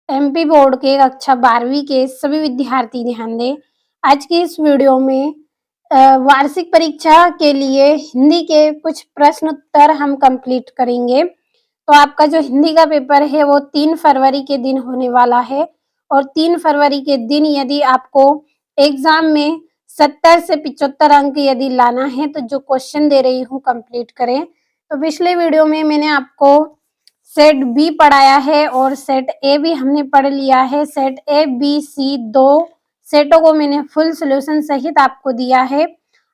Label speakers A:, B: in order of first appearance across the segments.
A: MP board के कक्षा 12वीं के सभी विद्यार्थी ध्यान दें। आज की इस वीडियो में वार्षिक परीक्षा के लिए हिंदी के कुछ प्रश्न उत्तर हम कंप्लीट करेंगे। तो आपका जो हिंदी का पेपर है वो 3 फरवरी के दिन होने वाला है और 3 फरवरी के दिन यदि आपको एग्जाम में 70 से 75 अंक यदि लाना है तो जो क्वेश्चन दे रही हूँ कंप्लीट करें। तो पिछले वीडियो में मैंने आपको सेट बी पढ़ाया है और सेट ए भी हमने पढ़ लिया है। सेट ए बी सी दो सेटों को मैंने फुल सॉल्यूशन सहित आपको दिया है।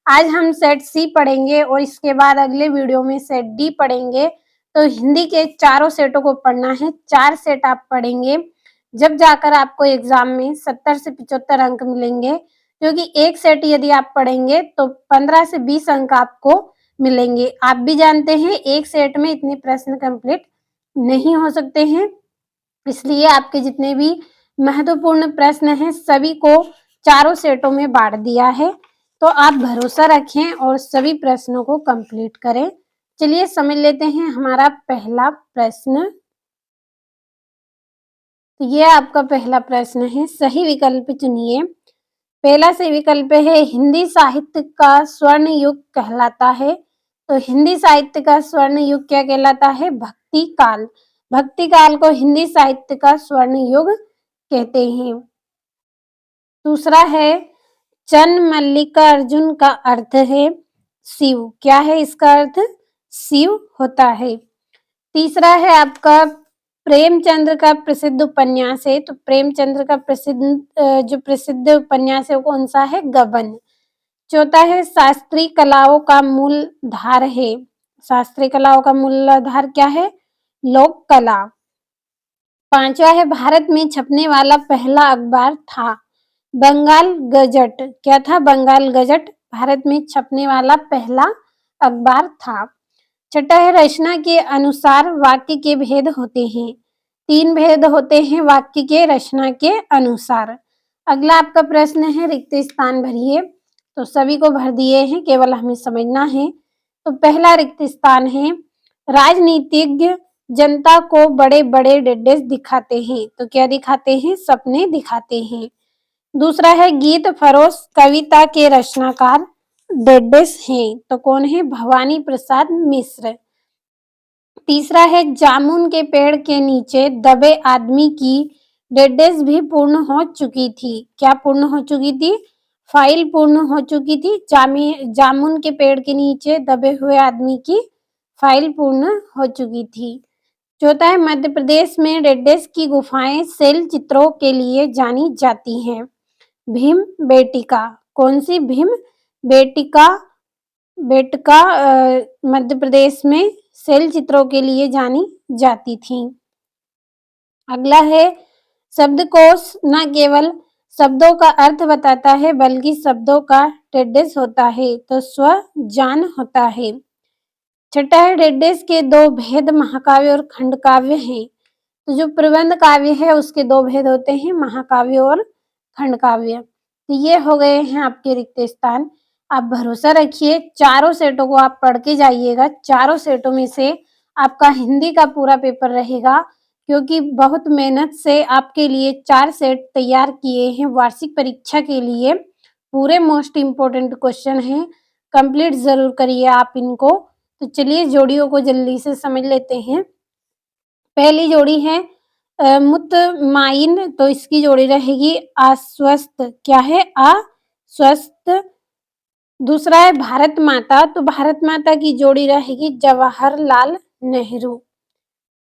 A: आज हम सेट सी पढ़ेंगे और इसके बाद अगले वीडियो में सेट डी पढ़ेंगे। तो हिंदी के चारों सेटों को पढ़ना है, 4 सेट आप पढ़ेंगे, जब जाकर आपको एग्जाम में 70 से 75 अंक मिलेंगे, क्योंकि एक सेट यदि आप पढ़ेंगे तो 15 से 20 अंक आपको मिलेंगे। आप भी जानते हैं एक सेट में इतने प्रश्न कंप्लीट नहीं हो सकते हैं, इसलिए आपके जितने भी महत्वपूर्ण प्रश्न हैं सभी को चारों सेटों में बांट दिया है। तो आप भरोसा रखें और सभी प्रश्नों को कंप्लीट करें। चलिए समझ लेते हैं हमारा पहला प्रश्न। तो ये आपका पहला प्रश्न है, सही विकल्प चुनिए। पहला सही विकल्प है हिंदी साहित्य का स्वर्ण युग कहलाता है। तो हिंदी साहित्य का स्वर्ण युग क्या कहलाता है? भक्ति काल। भक्ति काल को हिंदी साहित्य का स्वर्ण युग कहते हैं। दूसरा है चन मल्लिकार्जुन का अर्थ है शिव। क्या है इसका अर्थ? शिव होता है। तीसरा है आपका प्रेमचंद्र का प्रसिद्ध उपन्यास है। तो प्रेमचंद्र का जो प्रसिद्ध उपन्यास है वो कौन सा है? गबन। चौथा है शास्त्रीय कलाओं का मूल धार है। शास्त्रीय कलाओं का मूल आधार क्या है? लोक कला। पांचवा है भारत में छपने वाला पहला अखबार था बंगाल गजट। क्या था? बंगाल गजट भारत में छपने वाला पहला अखबार था। छठा है रचना के अनुसार वाक्य के भेद होते हैं। 3 भेद होते हैं वाक्य के रचना के अनुसार। अगला आपका प्रश्न है रिक्त स्थान भरिए। तो सभी को भर दिए हैं, केवल हमें समझना है। तो पहला रिक्त स्थान है राजनीतिज्ञ जनता को बड़े बड़े डेडेस दिखाते हैं। तो क्या दिखाते हैं? सपने दिखाते हैं। दूसरा है गीत फरोश कविता के रचनाकार डेडेस हैं। तो कौन है? भवानी प्रसाद मिश्र। तीसरा है जामुन के पेड़ के नीचे दबे आदमी की डेडेस भी पूर्ण हो चुकी थी। क्या पूर्ण हो चुकी थी? फाइल पूर्ण हो चुकी थी। जामुन के पेड़ के नीचे दबे हुए आदमी की फाइल पूर्ण हो चुकी थी। चौथा है मध्य प्रदेश में डेडेस की गुफाएं शैल चित्रों के लिए जानी जाती हैं। भीम बेटिका। कौन सी? भीम बेटिका। बेटिका मध्य प्रदेश में शैल चित्रों के लिए जानी जाती थी। अगला है शब्दकोश न केवल शब्दों का अर्थ बताता है बल्कि शब्दों का डेडेस होता है। तो स्वजान होता है। छठा है डेडेस के 2 भेद महाकाव्य और खंड काव्य हैं। तो जो प्रबंध काव्य है उसके 2 भेद होते हैं, महाकाव्य और खंड काव्य। तो ये हो गए हैं आपके रिक्त स्थान। आप भरोसा रखिए, चारों सेटों को आप पढ़ के जाइएगा। चारों सेटों में से आपका हिंदी का पूरा पेपर रहेगा, क्योंकि बहुत मेहनत से आपके लिए 4 सेट तैयार किए हैं वार्षिक परीक्षा के लिए। पूरे मोस्ट इम्पोर्टेंट क्वेश्चन हैं, कंप्लीट जरूर करिए आप इनको। तो चलिए जोड़ियों को जल्दी से समझ लेते हैं। पहली जोड़ी है मुतमाइन। तो इसकी जोड़ी रहेगी आश्वस्त। क्या है? आश्वस्त। दूसरा है भारत माता। तो भारत माता की जोड़ी रहेगी जवाहरलाल नेहरू।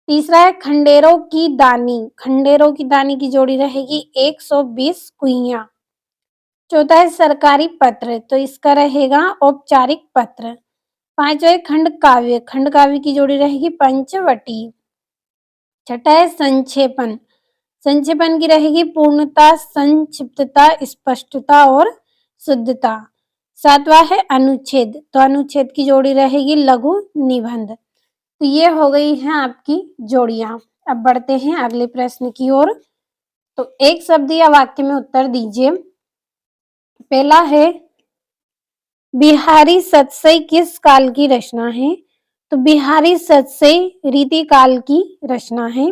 A: तीसरा है खंडेरों की दानी। खंडेरों की दानी की जोड़ी रहेगी 120 कुइयां। चौथा है सरकारी पत्र। तो इसका रहेगा औपचारिक पत्र। पांचवा है खंड काव्य। खंड काव्य की जोड़ी रहेगी पंचवटी। छठा है संक्षेपण। संक्षेपण की रहेगी पूर्णता, संक्षिप्तता, स्पष्टता और शुद्धता। सातवां है अनुच्छेद। तो अनुच्छेद की जोड़ी रहेगी लघु निबंध। तो ये हो गई हैं आपकी जोड़ियां। अब बढ़ते हैं अगले प्रश्न की ओर। तो एक शब्द या वाक्य में उत्तर दीजिए। पहला है बिहारी सतसई किस काल की रचना है? तो बिहारी सतसई रीति काल की रचना है।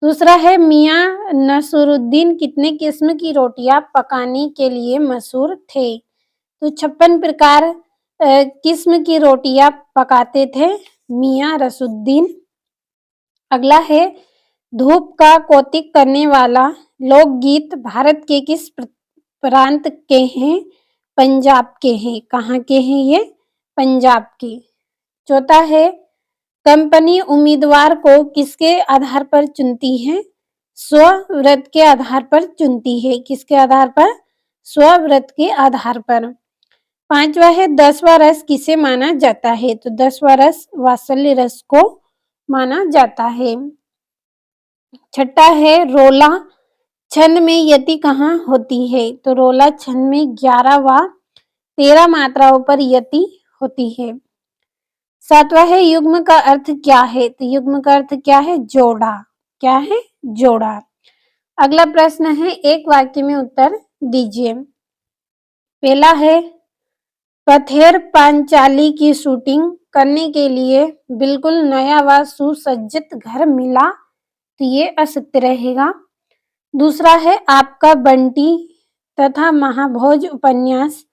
A: दूसरा है मियाँ नसरुद्दीन कितने किस्म की रोटियां पकाने के लिए मशहूर थे? तो 56 प्रकार किस्म की रोटियां पकाते थे मियाँ नसरुद्दीन। अगला है धूप का कौतुक करने वाला लोकगीत भारत के किस प्रांत के हैं? पंजाब के हैं। कहाँ के हैं ये? पंजाब के। चौथा है कंपनी उम्मीदवार को किसके आधार पर चुनती है? स्वव्रत के आधार पर चुनती है। किसके आधार पर? स्वव्रत के आधार पर। पांचवा है 10वां रस किसे माना जाता है? तो 10वां रस वात्सल्य रस को माना जाता है। छठा है रोला छंद में यति कहाँ होती है? तो रोला छंद में 11 व 13 मात्राओं पर यति होती है। सातवां है युग्म का अर्थ क्या है? तो युग्म का अर्थ क्या है? जोड़ा। क्या है? जोड़ा। अगला प्रश्न है एक वाक्य में उत्तर दीजिए। पहला है पथेर पांचाली की शूटिंग करने के लिए बिल्कुल नया व सुसज्जित घर मिला, तो ये असत्य रहेगा। दूसरा है आपका बंटी तथा महाभोज उपन्यास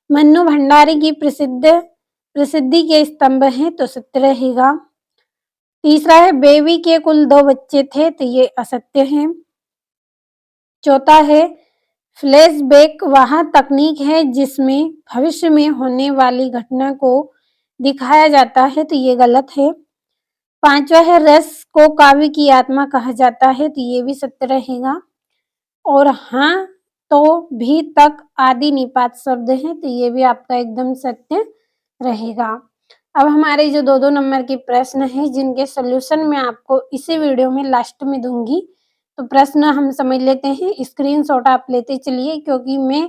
A: मन्नू भंडारी की प्रसिद्धि के स्तंभ हैं, तो सत्य रहेगा। तीसरा है बेबी के कुल 2 बच्चे थे, तो ये असत्य है। चौथा है फ्लैशबैक वह तकनीक है जिसमें भविष्य में होने वाली घटना को दिखाया जाता है, तो ये गलत है। पांचवा है रस को काव्य की आत्मा कहा जाता है, तो ये भी सत्य रहेगा। और हाँ तो भी तक आदि निपात शब्द है, तो ये भी आपका एकदम सत्य रहेगा। अब हमारे जो 2-2 नंबर के प्रश्न हैं जिनके सॉल्यूशन मैं आपको इसी वीडियो में लास्ट में दूंगी। तो प्रश्न हम समझ लेते हैं। स्क्रीनशॉट आप लेते चलिए क्योंकि मैं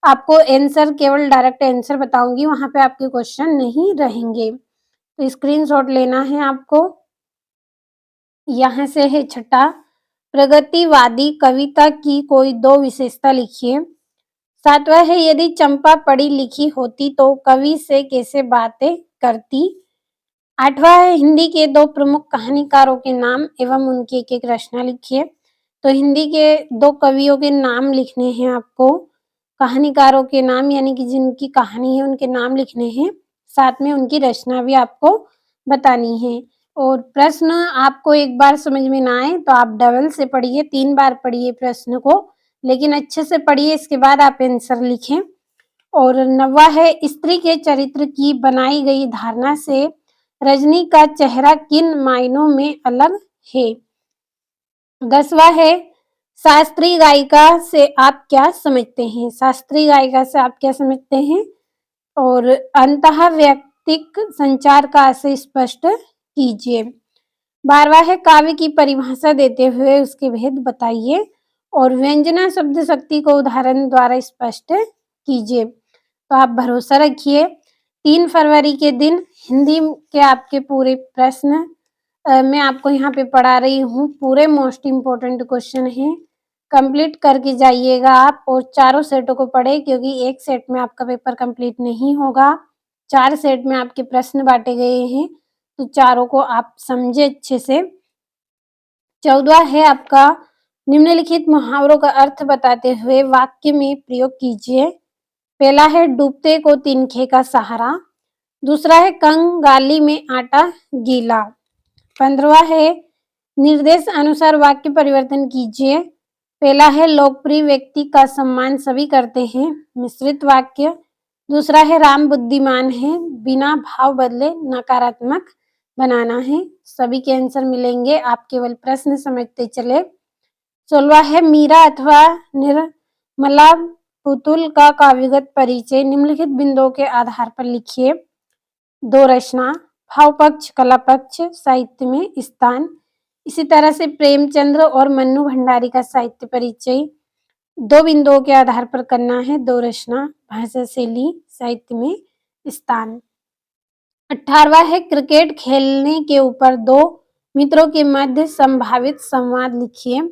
A: आपको आंसर केवल डायरेक्ट आंसर बताऊंगी, वहां पे आपके क्वेश्चन नहीं रहेंगे। तो स्क्रीनशॉट लेना है आपको। यहाँ से है छठा प्रगतिवादी कविता की कोई 2 विशेषता लिखिए। सातवां है यदि चंपा पढ़ी लिखी होती तो कवि से कैसे बातें करती। आठवां है हिंदी के 2 प्रमुख कहानीकारों के नाम एवं उनकी एक-एक रचना लिखिए। तो हिंदी के 2 कवियों के नाम लिखने हैं आपको, कहानीकारों के नाम यानी कि जिनकी कहानी है उनके नाम लिखने हैं, साथ में उनकी रचना भी आपको बतानी है। और प्रश्न आपको एक बार समझ में ना आए तो आप डबल से पढ़िए, 3 बार पढ़िए प्रश्न को, लेकिन अच्छे से पढ़िए, इसके बाद आप आंसर लिखें। और 9वां है स्त्री के चरित्र की बनाई गई धारणा से रजनी का चेहरा किन मायनों में अलग है। 10वां है शास्त्रीय गायिका से आप क्या समझते हैं? शास्त्रीय गायिका से आप क्या समझते हैं? और अंतःवैयक्तिक संचार का आशय स्पष्ट कीजिए। 12वां है काव्य की परिभाषा देते हुए उसके भेद बताइए और व्यंजना शब्द शक्ति को उदाहरण द्वारा स्पष्ट कीजिए। तो आप भरोसा रखिए 3 फरवरी के दिन हिंदी के आपके पूरे प्रश्न मैं आपको यहाँ पे पढ़ा रही हूँ, पूरे मोस्ट इम्पोर्टेंट क्वेश्चन हैं, कंप्लीट करके जाइएगा आप और चारों सेटों को पढ़े क्योंकि एक सेट में आपका पेपर कंप्लीट नहीं होगा, 4 सेट में आपके प्रश्न बांटे गए हैं, तो चारों को आप समझे अच्छे से। 14वां है आपका निम्नलिखित मुहावरों का अर्थ बताते हुए वाक्य में प्रयोग कीजिए। पहला है डूबते को तिनके का सहारा। दूसरा है कंगाली में आटा गीला। 15वां है निर्देश अनुसार वाक्य परिवर्तन कीजिए। पहला है लोकप्रिय व्यक्ति का सम्मान सभी करते हैं, मिश्रित वाक्य। दूसरा है राम बुद्धिमान है, बिना भाव बदले नकारात्मक बनाना है। सभी के आंसर मिलेंगे, आप केवल प्रश्न समझते चले। 16वां है मीरा अथवा निर्मला पुतुल का काव्यगत परिचय निम्नलिखित बिंदुओं के आधार पर लिखिए। 2 रचना, भाव पक्ष, कला पक्ष, साहित्य में स्थान। इसी तरह से प्रेमचंद्र और मन्नू भंडारी का साहित्य परिचय 2 बिंदुओं के आधार पर करना है। 2 रचना, भाषा शैली, साहित्य में स्थान। 18वां है क्रिकेट खेलने के ऊपर 2 मित्रों के मध्य संभावित संवाद लिखिए।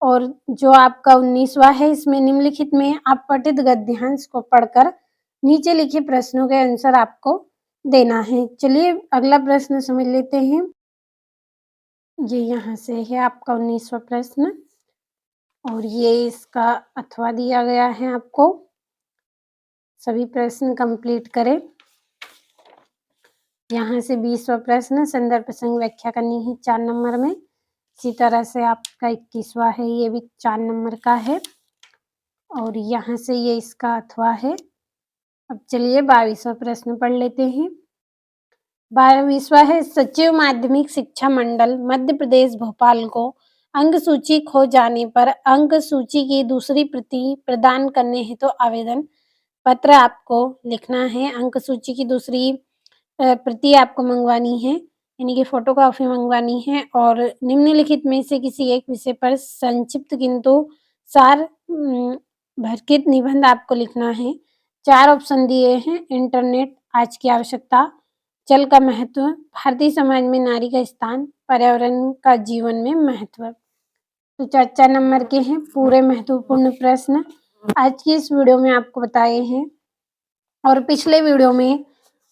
A: और जो आपका 19वां है इसमें निम्नलिखित में आप पठित गद्यांश को पढ़कर नीचे लिखे प्रश्नों के आंसर आपको देना है। चलिए अगला प्रश्न समझ लेते हैं। ये यहाँ से है आपका 19वां प्रश्न और ये इसका अथवा दिया गया है आपको। सभी प्रश्न कंप्लीट करें। यहाँ से 20वां प्रश्न संदर्भ प्रसंग व्याख्या करनी है 4 नंबर में। इसी तरह से आपका 21वां है, ये भी 4 नंबर का है और यहाँ से ये इसका अथवा है। अब चलिए 22वां प्रश्न पढ़ लेते हैं। 22वां है, सचिव माध्यमिक शिक्षा मंडल मध्य प्रदेश भोपाल को अंक सूची खो जाने पर अंक सूची की दूसरी प्रति प्रदान करने हेतु आवेदन पत्र आपको लिखना है। अंक सूची की दूसरी प्रति आपको मंगवानी है, यानी कि फोटोकॉपी मंगवानी है और निम्नलिखित में से किसी एक विषय पर संक्षिप्त किंतु सार भरकित निबंध आपको लिखना है। 4 ऑप्शन दिए हैं, इंटरनेट, आज की आवश्यकता, जल का महत्व, भारतीय समाज में नारी का स्थान, पर्यावरण का जीवन में महत्व। तो 4-4 नंबर के हैं पूरे महत्वपूर्ण प्रश्न आज की इस वीडियो में आपको बताए हैं और पिछले वीडियो में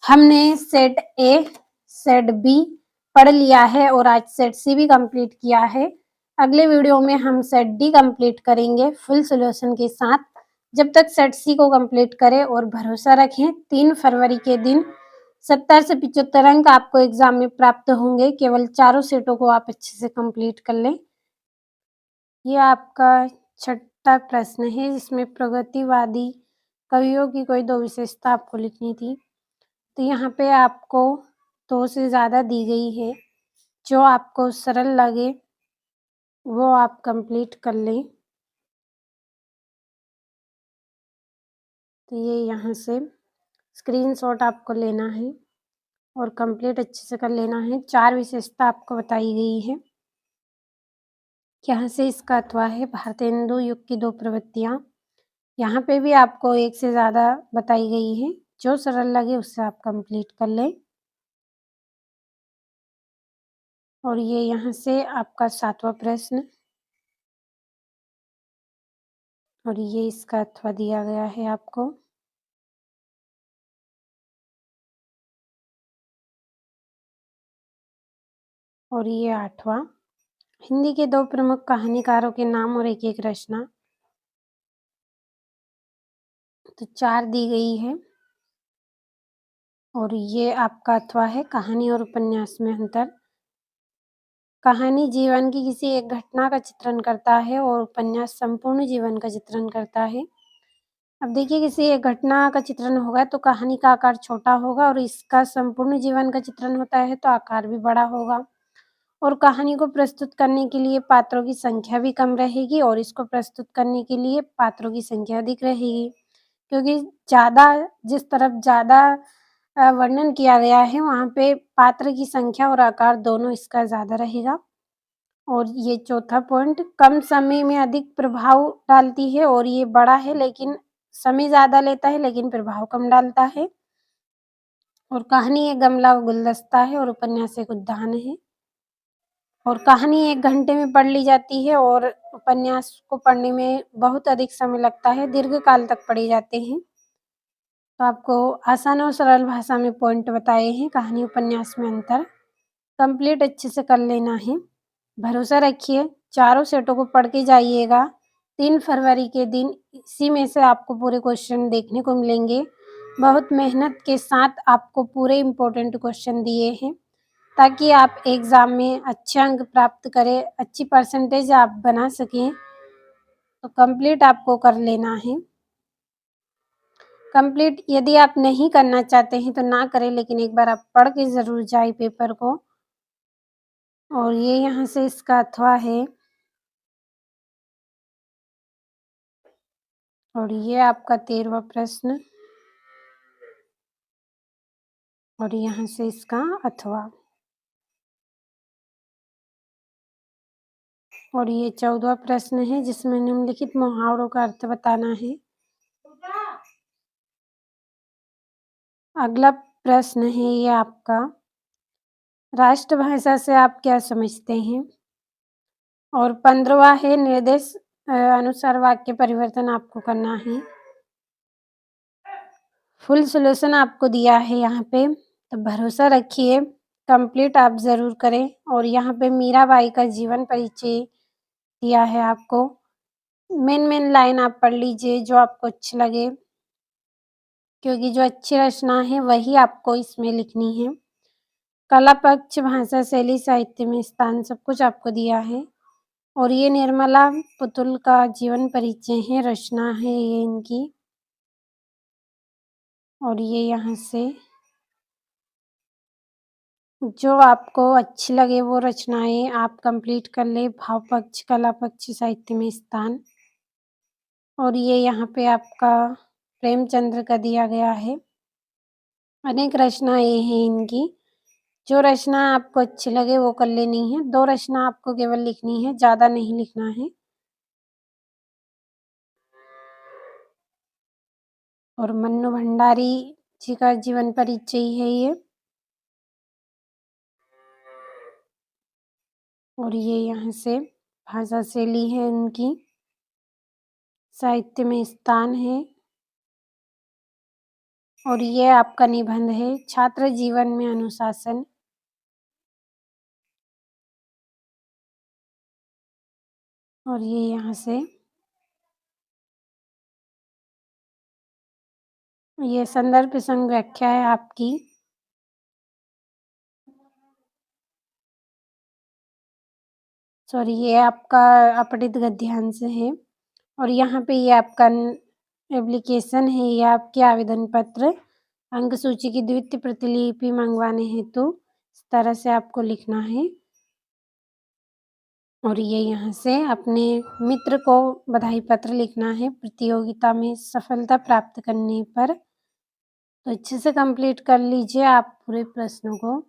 A: हमने सेट ए, सेट बी पढ़ लिया है और आज सेट सी भी कंप्लीट किया है। अगले वीडियो में हम सेट डी कंप्लीट करेंगे फुल सॉल्यूशन के साथ। जब तक सेट सी को कंप्लीट करें और भरोसा रखें 3 फरवरी के दिन 70 से 75 अंक आपको एग्जाम में प्राप्त होंगे। केवल 4 सेटों को आप अच्छे से कंप्लीट कर लें। ये आपका 6ठा प्रश्न है जिसमें प्रगतिवादी कवियों की कोई 2 विशेषता आपको लिखनी थी। तो यहाँ पे आपको 2 से ज़्यादा दी गई है, जो आपको सरल लगे वो आप कंप्लीट कर लें। तो ये यहाँ से स्क्रीनशॉट आपको लेना है और कंप्लीट अच्छे से कर लेना है। 4 विशेषता आपको बताई गई है। यहाँ से इसका अथवा है भारतेंदु युग की 2 प्रवृत्तियाँ। यहाँ पे भी आपको 1 से ज़्यादा बताई गई है, जो सरल लगे उससे आप कंप्लीट कर लें। और ये यहाँ से आपका 7वां प्रश्न और ये इसका अथवा दिया गया है आपको। और ये 8वां, हिंदी के 2 प्रमुख कहानीकारों के नाम और एक-एक रचना। तो 4 दी गई है और ये आपका अथवा है कहानी और उपन्यास में अंतर। कहानी जीवन की किसी एक घटना का चित्रण करता है और उपन्यास संपूर्ण जीवन का चित्रण करता है। अब देखिए किसी एक घटना का चित्रण होगा तो कहानी का आकार छोटा होगा और इसका संपूर्ण जीवन का चित्रण होता है तो आकार भी बड़ा होगा। और कहानी को प्रस्तुत करने के लिए पात्रों की संख्या भी कम रहेगी और इसको प्रस्तुत करने के लिए पात्रों की संख्या अधिक रहेगी, क्योंकि ज़्यादा जिस तरफ ज़्यादा वर्णन किया गया है वहाँ पे पात्र की संख्या और आकार दोनों इसका ज़्यादा रहेगा। और ये चौथा पॉइंट, कम समय में अधिक प्रभाव डालती है और ये बड़ा है लेकिन समय ज़्यादा लेता है लेकिन प्रभाव कम डालता है। और कहानी एक गमला व गुलदस्ता है और उपन्यास एक उद्यान है। और कहानी 1 घंटे में पढ़ ली जाती है और उपन्यास को पढ़ने में बहुत अधिक समय लगता है, दीर्घकाल तक पढ़े जाते हैं। तो आपको आसान और सरल भाषा में पॉइंट बताए हैं, कहानी उपन्यास में अंतर। कंप्लीट अच्छे से कर लेना है। भरोसा रखिए, चारों सेटों को पढ़ के जाइएगा। 3 फरवरी के दिन इसी में से आपको पूरे क्वेश्चन देखने को मिलेंगे। बहुत मेहनत के साथ आपको पूरे इम्पोर्टेंट क्वेश्चन दिए हैं, ताकि आप एग्ज़ाम में अच्छे अंक प्राप्त करें, अच्छी परसेंटेज आप बना सकें। तो कंप्लीट आपको कर लेना है। कंप्लीट यदि आप नहीं करना चाहते हैं तो ना करें, लेकिन एक बार आप पढ़ के ज़रूर जाएँ पेपर को। और ये यहाँ से इसका अथवा है और ये आपका 13वां प्रश्न और यहाँ से इसका अथवा। और ये 14वां प्रश्न है जिसमें निम्नलिखित मुहावरों का अर्थ बताना है। अगला प्रश्न है ये आपका, राष्ट्रभाषा से आप क्या समझते हैं? और 15वां है निर्देश अनुसार वाक्य परिवर्तन आपको करना है। फुल सॉल्यूशन आपको दिया है यहाँ पे, तो भरोसा रखिए, कंप्लीट आप ज़रूर करें। और यहाँ पे मीराबाई का जीवन परिचय दिया है आपको। मेन लाइन आप पढ़ लीजिए जो आपको अच्छी लगे, क्योंकि जो अच्छी रचना है वही आपको इसमें लिखनी है। कला पक्ष, भाषा शैली, साहित्य में स्थान सब कुछ आपको दिया है। और ये निर्मला पुतुल का जीवन परिचय है, रचना है ये इनकी। और ये यहाँ से जो आपको अच्छी लगे वो रचनाएँ आप कंप्लीट कर लें। भाव पक्ष, कला पक्ष, साहित्य में स्थान। और ये यहाँ पे आपका प्रेमचंद्र का दिया गया है। अनेक रचनाएँ हैं इनकी। जो रचना आपको अच्छी लगे वो कर लेनी है। 2 रचना आपको केवल लिखनी है, ज़्यादा नहीं लिखना है। और मन्नू भंडारी जी का जीवन परिचय है ये। और ये यहाँ से भाषा शैली है इनकी, साहित्य में स्थान है। और ये आपका निबंध है, छात्र जीवन में अनुशासन। और ये यहाँ से ये संदर्भ प्रसंग व्याख्या है आपकी। सॉरी, ये आपका अपठित गद्यांश है। और यहाँ पे ये आपका एप्लीकेशन है, ये आपके आवेदन पत्र, अंक सूची की द्वितीय प्रतिलिपि मंगवाने हेतु इस तरह से आपको लिखना है। और ये यहाँ से अपने मित्र को बधाई पत्र लिखना है प्रतियोगिता में सफलता प्राप्त करने पर। तो अच्छे से कंप्लीट कर लीजिए आप पूरे प्रश्नों को।